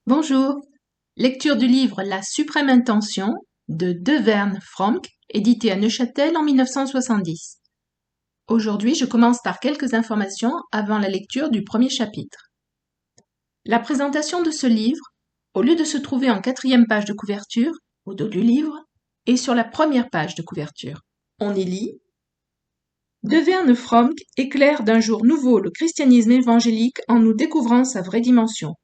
Bonjour, lecture du livre La suprême intention de Devern Fromk, édité à Neuchâtel en 1970. Aujourd'hui, je commence par quelques informations avant la lecture du premier chapitre. La présentation de ce livre, au lieu de se trouver en 4e page de couverture, au dos du livre, est sur la première page de couverture. On y lit Devern Fromk éclaire d'un jour nouveau le christianisme évangélique en nous découvrant sa vraie dimension.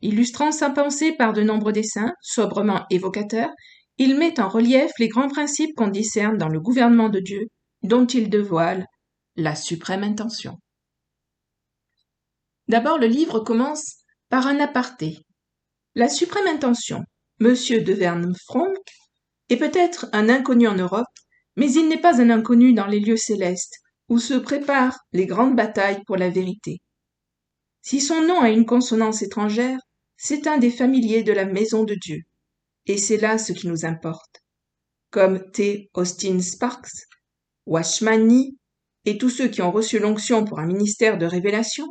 Illustrant sa pensée par de nombreux dessins, sobrement évocateurs, il met en relief les grands principes qu'on discerne dans le gouvernement de Dieu, dont il dévoile la suprême intention. D'abord, le livre commence par un aparté. La suprême intention, Monsieur Devern Fromk, est peut-être un inconnu en Europe, mais il n'est pas un inconnu dans les lieux célestes, où se préparent les grandes batailles pour la vérité. Si son nom a une consonance étrangère, c'est un des familiers de la maison de Dieu, et c'est là ce qui nous importe. Comme T. Austin Sparks, Watchman Nee et tous ceux qui ont reçu l'onction pour un ministère de révélation,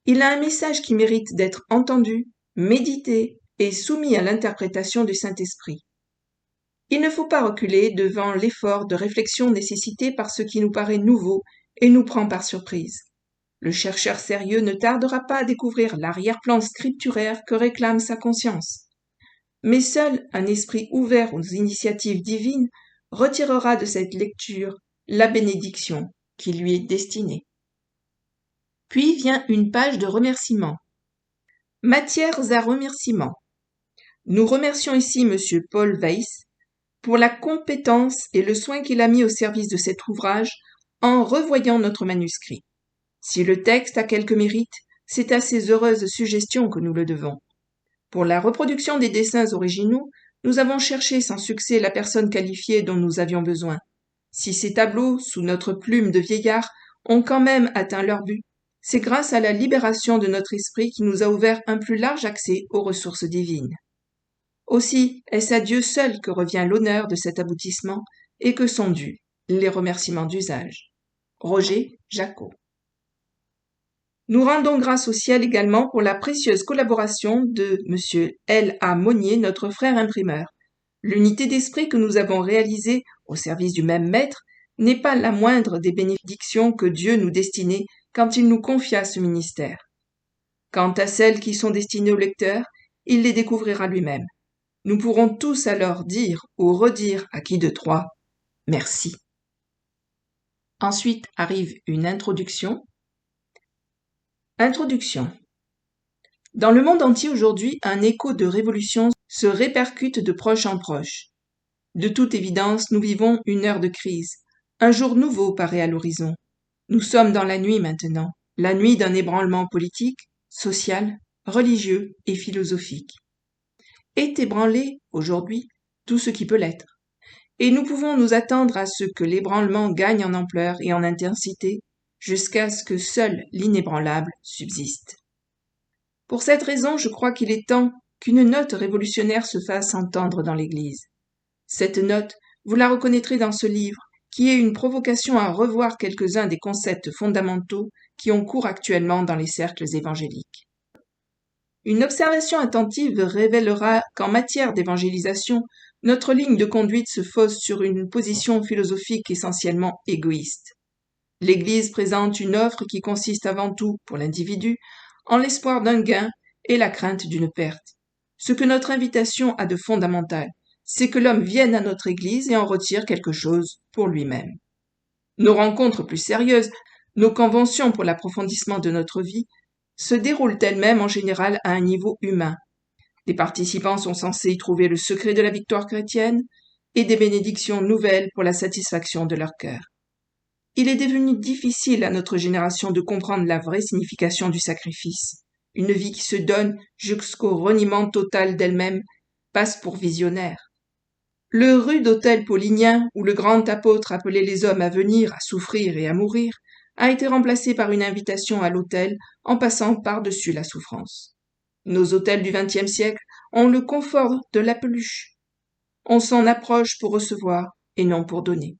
il a un message qui mérite d'être entendu, médité et soumis à l'interprétation du Saint-Esprit. Il ne faut pas reculer devant l'effort de réflexion nécessité par ce qui nous paraît nouveau et nous prend par surprise. Le chercheur sérieux ne tardera pas à découvrir l'arrière-plan scripturaire que réclame sa conscience. Mais seul un esprit ouvert aux initiatives divines retirera de cette lecture la bénédiction qui lui est destinée. Puis vient une page de remerciements. Matières à remerciements. Nous remercions ici M. Paul Weiss pour la compétence et le soin qu'il a mis au service de cet ouvrage en revoyant notre manuscrit. Si le texte a quelque mérite, c'est à ces heureuses suggestions que nous le devons. Pour la reproduction des dessins originaux, nous avons cherché sans succès la personne qualifiée dont nous avions besoin. Si ces tableaux, sous notre plume de vieillard, ont quand même atteint leur but, c'est grâce à la libération de notre esprit qui nous a ouvert un plus large accès aux ressources divines. Aussi, est-ce à Dieu seul que revient l'honneur de cet aboutissement et que sont dus les remerciements d'usage. Roger Jacot. Nous rendons grâce au ciel également pour la précieuse collaboration de M. L. A. Monnier, notre frère imprimeur. L'unité d'esprit que nous avons réalisée au service du même maître n'est pas la moindre des bénédictions que Dieu nous destinait quand il nous confia ce ministère. Quant à celles qui sont destinées au lecteur, il les découvrira lui-même. Nous pourrons tous alors dire ou redire à qui de trois « Merci ». Ensuite arrive une introduction. Introduction. Dans le monde entier aujourd'hui, un écho de révolution se répercute de proche en proche. De toute évidence, nous vivons une heure de crise. Un jour nouveau paraît à l'horizon. Nous sommes dans la nuit maintenant, la nuit d'un ébranlement politique, social, religieux et philosophique. Est ébranlé, aujourd'hui, tout ce qui peut l'être. Et nous pouvons nous attendre à ce que l'ébranlement gagne en ampleur et en intensité, jusqu'à ce que seul l'inébranlable subsiste. Pour cette raison, je crois qu'il est temps qu'une note révolutionnaire se fasse entendre dans l'Église. Cette note, vous la reconnaîtrez dans ce livre, qui est une provocation à revoir quelques-uns des concepts fondamentaux qui ont cours actuellement dans les cercles évangéliques. Une observation attentive révélera qu'en matière d'évangélisation, notre ligne de conduite se fausse sur une position philosophique essentiellement égoïste. L'Église présente une offre qui consiste avant tout, pour l'individu, en l'espoir d'un gain et la crainte d'une perte. Ce que notre invitation a de fondamental, c'est que l'homme vienne à notre Église et en retire quelque chose pour lui-même. Nos rencontres plus sérieuses, nos conventions pour l'approfondissement de notre vie, se déroulent elles-mêmes en général à un niveau humain. Les participants sont censés y trouver le secret de la victoire chrétienne et des bénédictions nouvelles pour la satisfaction de leur cœur. Il est devenu difficile à notre génération de comprendre la vraie signification du sacrifice. Une vie qui se donne jusqu'au reniement total d'elle-même passe pour visionnaire. Le rude autel paulinien, où le grand apôtre appelait les hommes à venir, à souffrir et à mourir, a été remplacé par une invitation à l'autel en passant par-dessus la souffrance. Nos autels du XXe siècle ont le confort de la peluche. On s'en approche pour recevoir et non pour donner.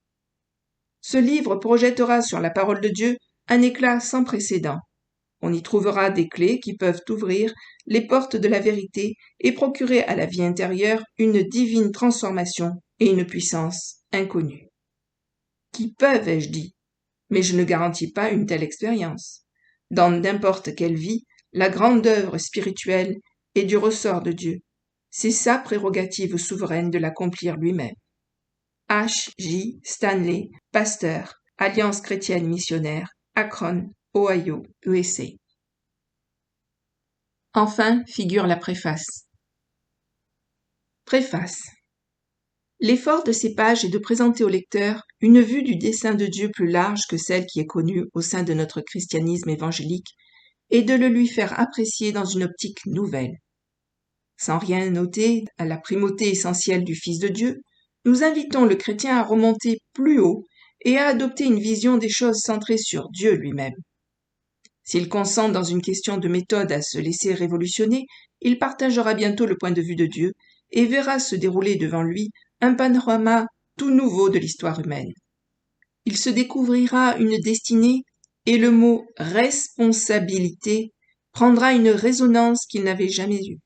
Ce livre projettera sur la parole de Dieu un éclat sans précédent. On y trouvera des clés qui peuvent ouvrir les portes de la vérité et procurer à la vie intérieure une divine transformation et une puissance inconnue. Qui peuvent, ai-je dit, mais je ne garantis pas une telle expérience. Dans n'importe quelle vie, la grande œuvre spirituelle est du ressort de Dieu. C'est sa prérogative souveraine de l'accomplir lui-même. H. J. Stanley, pasteur, Alliance chrétienne missionnaire, Akron, Ohio, USA. Enfin figure la préface. Préface. L'effort de ces pages est de présenter au lecteur une vue du dessein de Dieu plus large que celle qui est connue au sein de notre christianisme évangélique et de le lui faire apprécier dans une optique nouvelle. Sans rien noter à la primauté essentielle du Fils de Dieu, nous invitons le chrétien à remonter plus haut et à adopter une vision des choses centrée sur Dieu lui-même. S'il consent dans une question de méthode à se laisser révolutionner, il partagera bientôt le point de vue de Dieu et verra se dérouler devant lui un panorama tout nouveau de l'histoire humaine. Il se découvrira une destinée et le mot « responsabilité » prendra une résonance qu'il n'avait jamais eue.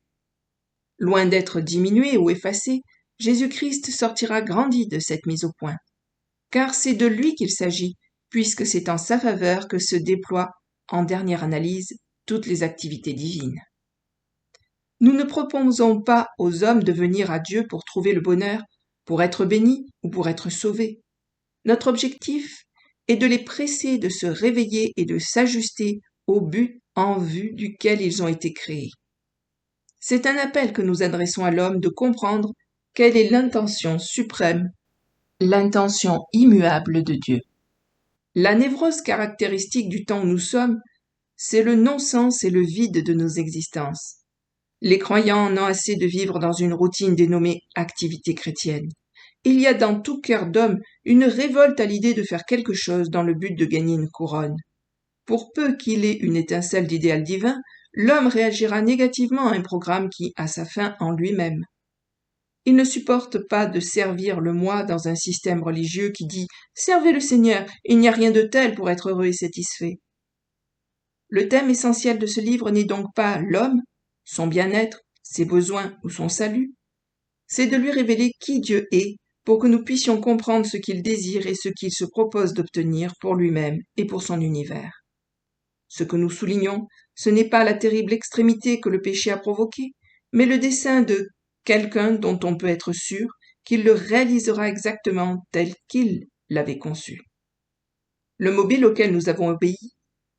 Loin d'être diminué ou effacé, Jésus-Christ sortira grandi de cette mise au point. Car c'est de lui qu'il s'agit, puisque c'est en sa faveur que se déploient, en dernière analyse, toutes les activités divines. Nous ne proposons pas aux hommes de venir à Dieu pour trouver le bonheur, pour être bénis ou pour être sauvés. Notre objectif est de les presser de se réveiller et de s'ajuster au but en vue duquel ils ont été créés. C'est un appel que nous adressons à l'homme de comprendre quelle est l'intention suprême, l'intention immuable de Dieu. La névrose caractéristique du temps où nous sommes, c'est le non-sens et le vide de nos existences. Les croyants en ont assez de vivre dans une routine dénommée activité chrétienne. Il y a dans tout cœur d'homme une révolte à l'idée de faire quelque chose dans le but de gagner une couronne. Pour peu qu'il ait une étincelle d'idéal divin, l'homme réagira négativement à un programme qui a sa fin en lui-même. Il ne supporte pas de servir le moi dans un système religieux qui dit « Servez le Seigneur, il n'y a rien de tel pour être heureux et satisfait ». Le thème essentiel de ce livre n'est donc pas l'homme, son bien-être, ses besoins ou son salut. C'est de lui révéler qui Dieu est pour que nous puissions comprendre ce qu'il désire et ce qu'il se propose d'obtenir pour lui-même et pour son univers. Ce que nous soulignons, ce n'est pas la terrible extrémité que le péché a provoquée, mais le dessein de quelqu'un dont on peut être sûr qu'il le réalisera exactement tel qu'il l'avait conçu. Le mobile auquel nous avons obéi,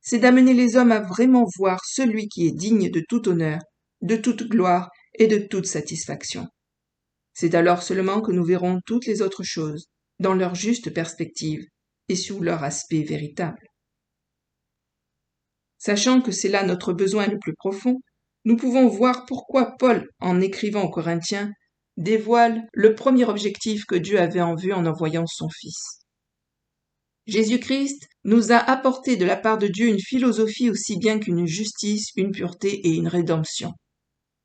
c'est d'amener les hommes à vraiment voir celui qui est digne de tout honneur, de toute gloire et de toute satisfaction. C'est alors seulement que nous verrons toutes les autres choses, dans leur juste perspective et sous leur aspect véritable. Sachant que c'est là notre besoin le plus profond, nous pouvons voir pourquoi Paul, en écrivant aux Corinthiens, dévoile le premier objectif que Dieu avait en vue en envoyant son Fils. Jésus-Christ nous a apporté de la part de Dieu une philosophie aussi bien qu'une justice, une pureté et une rédemption.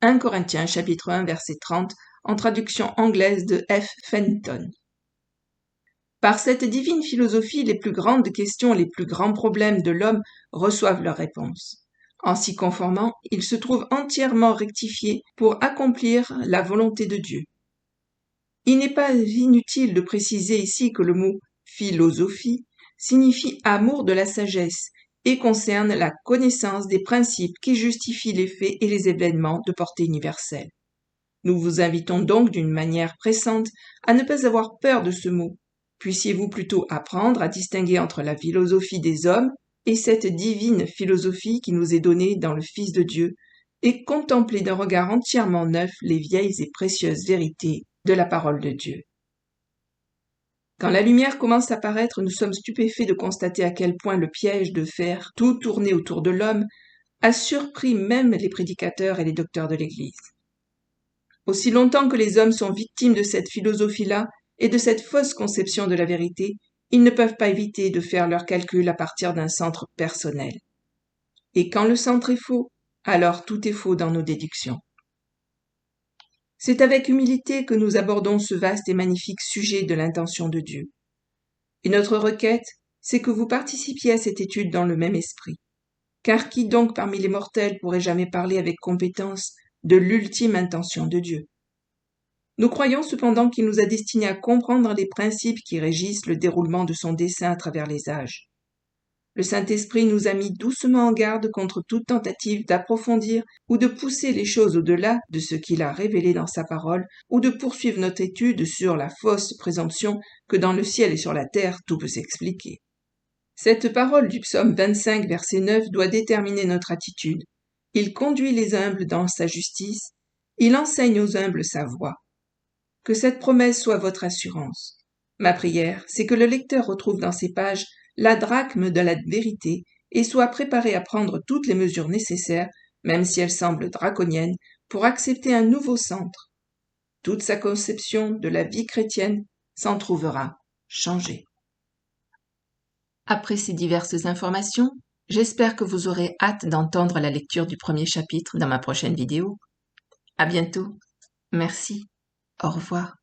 1 Corinthiens chapitre 1 verset 30 en traduction anglaise de F. Fenton. Par cette divine philosophie, les plus grandes questions, les plus grands problèmes de l'homme reçoivent leur réponse. En s'y conformant, il se trouve entièrement rectifié pour accomplir la volonté de Dieu. Il n'est pas inutile de préciser ici que le mot philosophie signifie amour de la sagesse et concerne la connaissance des principes qui justifient les faits et les événements de portée universelle. Nous vous invitons donc d'une manière pressante à ne pas avoir peur de ce mot. Puissiez-vous plutôt apprendre à distinguer entre la philosophie des hommes et cette divine philosophie qui nous est donnée dans le Fils de Dieu, et contempler d'un regard entièrement neuf les vieilles et précieuses vérités de la parole de Dieu. Quand la lumière commence à paraître, nous sommes stupéfaits de constater à quel point le piège de faire tout tourner autour de l'homme a surpris même les prédicateurs et les docteurs de l'Église. Aussi longtemps que les hommes sont victimes de cette philosophie-là et de cette fausse conception de la vérité, ils ne peuvent pas éviter de faire leurs calculs à partir d'un centre personnel. Et quand le centre est faux, alors tout est faux dans nos déductions. C'est avec humilité que nous abordons ce vaste et magnifique sujet de l'intention de Dieu. Et notre requête, c'est que vous participiez à cette étude dans le même esprit. car qui donc parmi les mortels pourrait jamais parler avec compétence de l'ultime intention de Dieu? Nous croyons cependant qu'il nous a destinés à comprendre les principes qui régissent le déroulement de son dessein à travers les âges. Le Saint-Esprit nous a mis doucement en garde contre toute tentative d'approfondir ou de pousser les choses au-delà de ce qu'il a révélé dans sa parole, ou de poursuivre notre étude sur la fausse présomption que dans le ciel et sur la terre tout peut s'expliquer. Cette parole du psaume 25, verset 9 doit déterminer notre attitude. Il conduit les humbles dans sa justice, il enseigne aux humbles sa voie. Que cette promesse soit votre assurance. Ma prière, c'est que le lecteur retrouve dans ces pages la drachme de la vérité et soit préparé à prendre toutes les mesures nécessaires, même si elles semblent draconiennes, pour accepter un nouveau centre. Toute sa conception de la vie chrétienne s'en trouvera changée. Après ces diverses informations, j'espère que vous aurez hâte d'entendre la lecture du premier chapitre dans ma prochaine vidéo. À bientôt. Merci. Au revoir.